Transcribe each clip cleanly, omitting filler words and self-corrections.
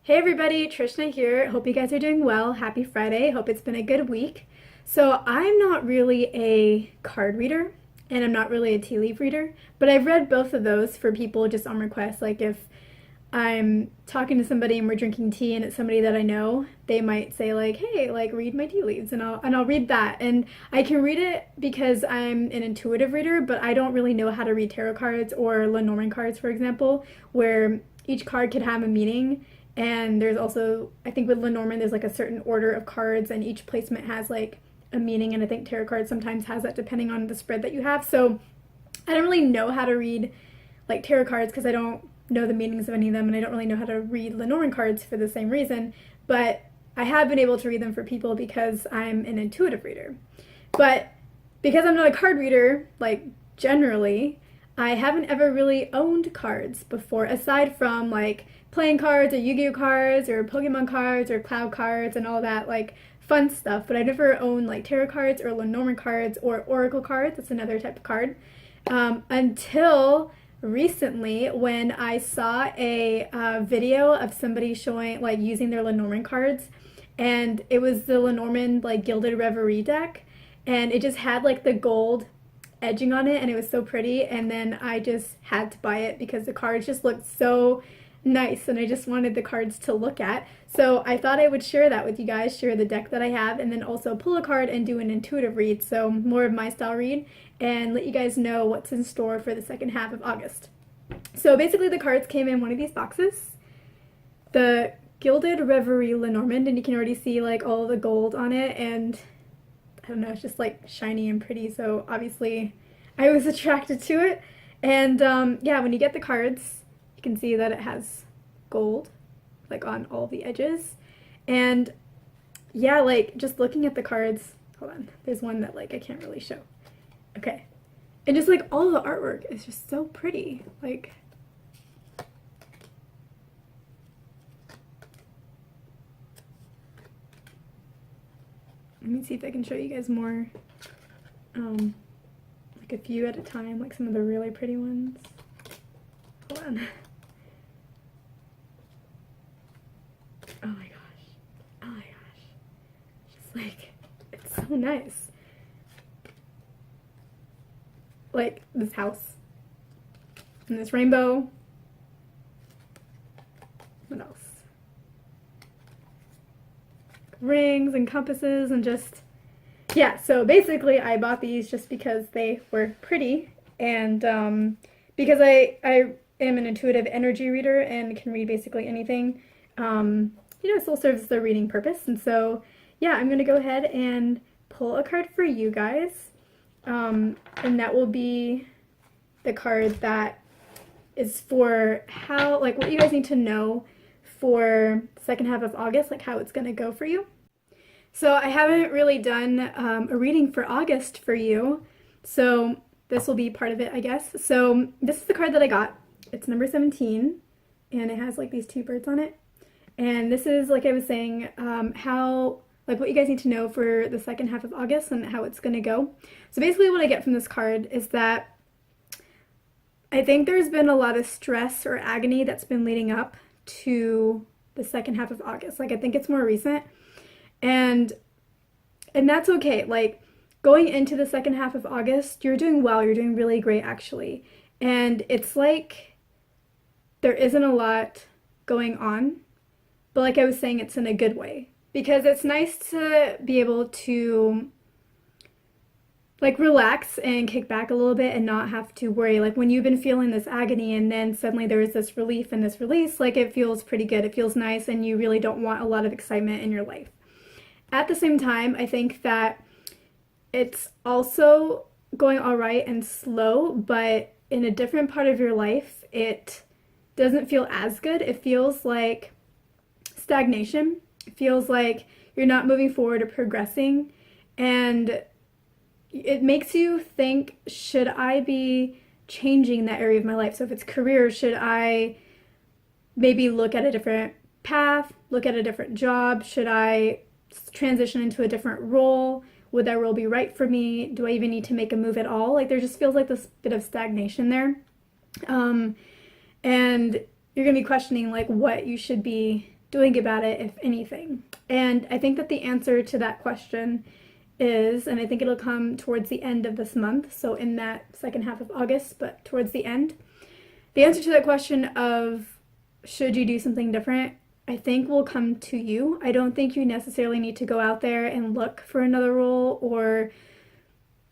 Hey everybody, Trishna here. Hope you guys are doing well. Happy Friday. Hope it's been a good week. So, I'm not really a card reader and I'm not really a tea leaf reader, but I've read both of those for people just on request. Like if I'm talking to somebody and we're drinking tea and it's somebody that I know, they might say like, "Hey, like read my tea leaves." And I'll read that. And I can read it because I'm an intuitive reader, but I don't really know how to read tarot cards or Lenormand cards, for example, where each card could have a meaning. And there's also, I think with Lenormand, there's like a certain order of cards, and each placement has like a meaning. And I think tarot cards sometimes has that depending on the spread that you have. So I don't really know how to read like tarot cards because I don't know the meanings of any of them, and I don't really know how to read Lenormand cards for the same reason. But I have been able to read them for people because I'm an intuitive reader. But because I'm not a card reader, like generally, I haven't ever really owned cards before, aside from like playing cards or Yu-Gi-Oh cards or Pokemon cards or Cloud cards and all that like fun stuff. But I never owned like tarot cards or Lenormand cards or Oracle cards. That's another type of card. Until recently when I saw a video of somebody showing like using their Lenormand cards, and it was the Lenormand like Gilded Reverie deck, and it just had like the gold edging on it and it was so pretty, and then I just had to buy it because the cards just looked so nice and I just wanted the cards to look at. So I thought I would share that with you guys, share the deck that I have, and then also pull a card and do an intuitive read, so more of my style read, and let you guys know what's in store for the second half of August. So basically the cards came in one of these boxes. The Gilded Reverie Lenormand, and you can already see like all the gold on it, and I don't know, it's just like shiny and pretty, so obviously I was attracted to it. And yeah, when you get the cards, you can see that it has gold like on all the edges. And yeah, like just looking at the cards, hold on, there's one that like I can't really show. Okay. And just like all the artwork is just so pretty. Like, let me see if I can show you guys more, like a few at a time, like some of the really pretty ones. Hold on. Oh my gosh. Oh my gosh. Just like, it's so nice. Like this house and this rainbow. What else? Rings and compasses and just, yeah, so basically I bought these just because they were pretty, and because I am an intuitive energy reader and can read basically anything. It still serves the reading purpose, and so yeah, I'm gonna go ahead and pull a card for you guys, and that will be the card that is for how, like, what you guys need to know for the second half of August, like how it's gonna go for you. So I haven't really done a reading for August for you, so this will be part of it, I guess. So this is the card that I got. It's number 17, and it has like these two birds on it. And this is, like I was saying, how, like what you guys need to know for the second half of August and how it's gonna go. So basically what I get from this card is that I think there's been a lot of stress or agony that's been leading up to the second half of August. Like I think it's more recent. And that's okay. Like going into the second half of August, you're doing well. You're doing really great actually. And it's like there isn't a lot going on, but like I was saying, it's in a good way, because it's nice to be able to like relax and kick back a little bit and not have to worry. Like when you've been feeling this agony and then suddenly there is this relief and this release, like it feels pretty good. It feels nice, and you really don't want a lot of excitement in your life. At the same time, I think that it's also going all right and slow, but in a different part of your life, it doesn't feel as good. It feels like stagnation. It feels like you're not moving forward or progressing, and it makes you think, should I be changing that area of my life? So if it's career, should I maybe look at a different path, look at a different job? Should I transition into a different role? Would that role be right for me? Do I even need to make a move at all? Like there just feels like this bit of stagnation there. And you're gonna be questioning like what you should be doing about it, if anything? And I think that the answer to that question is, and I think it'll come towards the end of this month, so in that second half of August, but towards the end, the answer to that question of should you do something different, I think will come to you. I don't think you necessarily need to go out there and look for another role or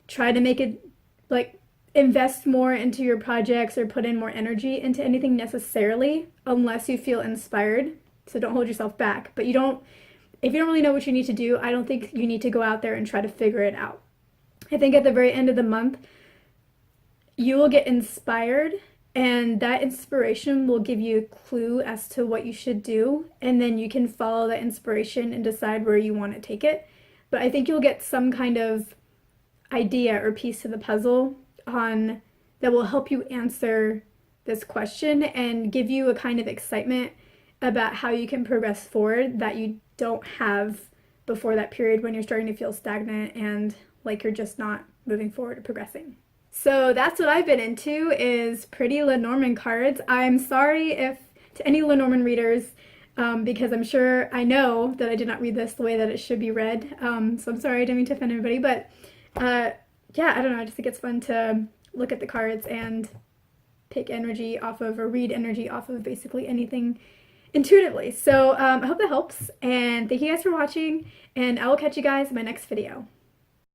try to make it, like, invest more into your projects or put in more energy into anything necessarily unless you feel inspired. So don't hold yourself back. But if you don't really know what you need to do, I don't think you need to go out there and try to figure it out. I think at the very end of the month, you will get inspired, and that inspiration will give you a clue as to what you should do, and then you can follow that inspiration and decide where you want to take it. But I think you'll get some kind of idea or piece to the puzzle that will help you answer this question and give you a kind of excitement about how you can progress forward that you don't have before that period when you're starting to feel stagnant and like you're just not moving forward or progressing. So that's what I've been into, is pretty Lenormand cards. I'm sorry to any Lenormand readers, because I know that I did not read this the way that it should be read. So I'm sorry, I didn't mean to offend anybody, but yeah, I don't know, I just think it's fun to look at the cards and pick energy off of, or read energy off of basically anything intuitively. So I hope that helps, and thank you guys for watching, and I will catch you guys in my next video.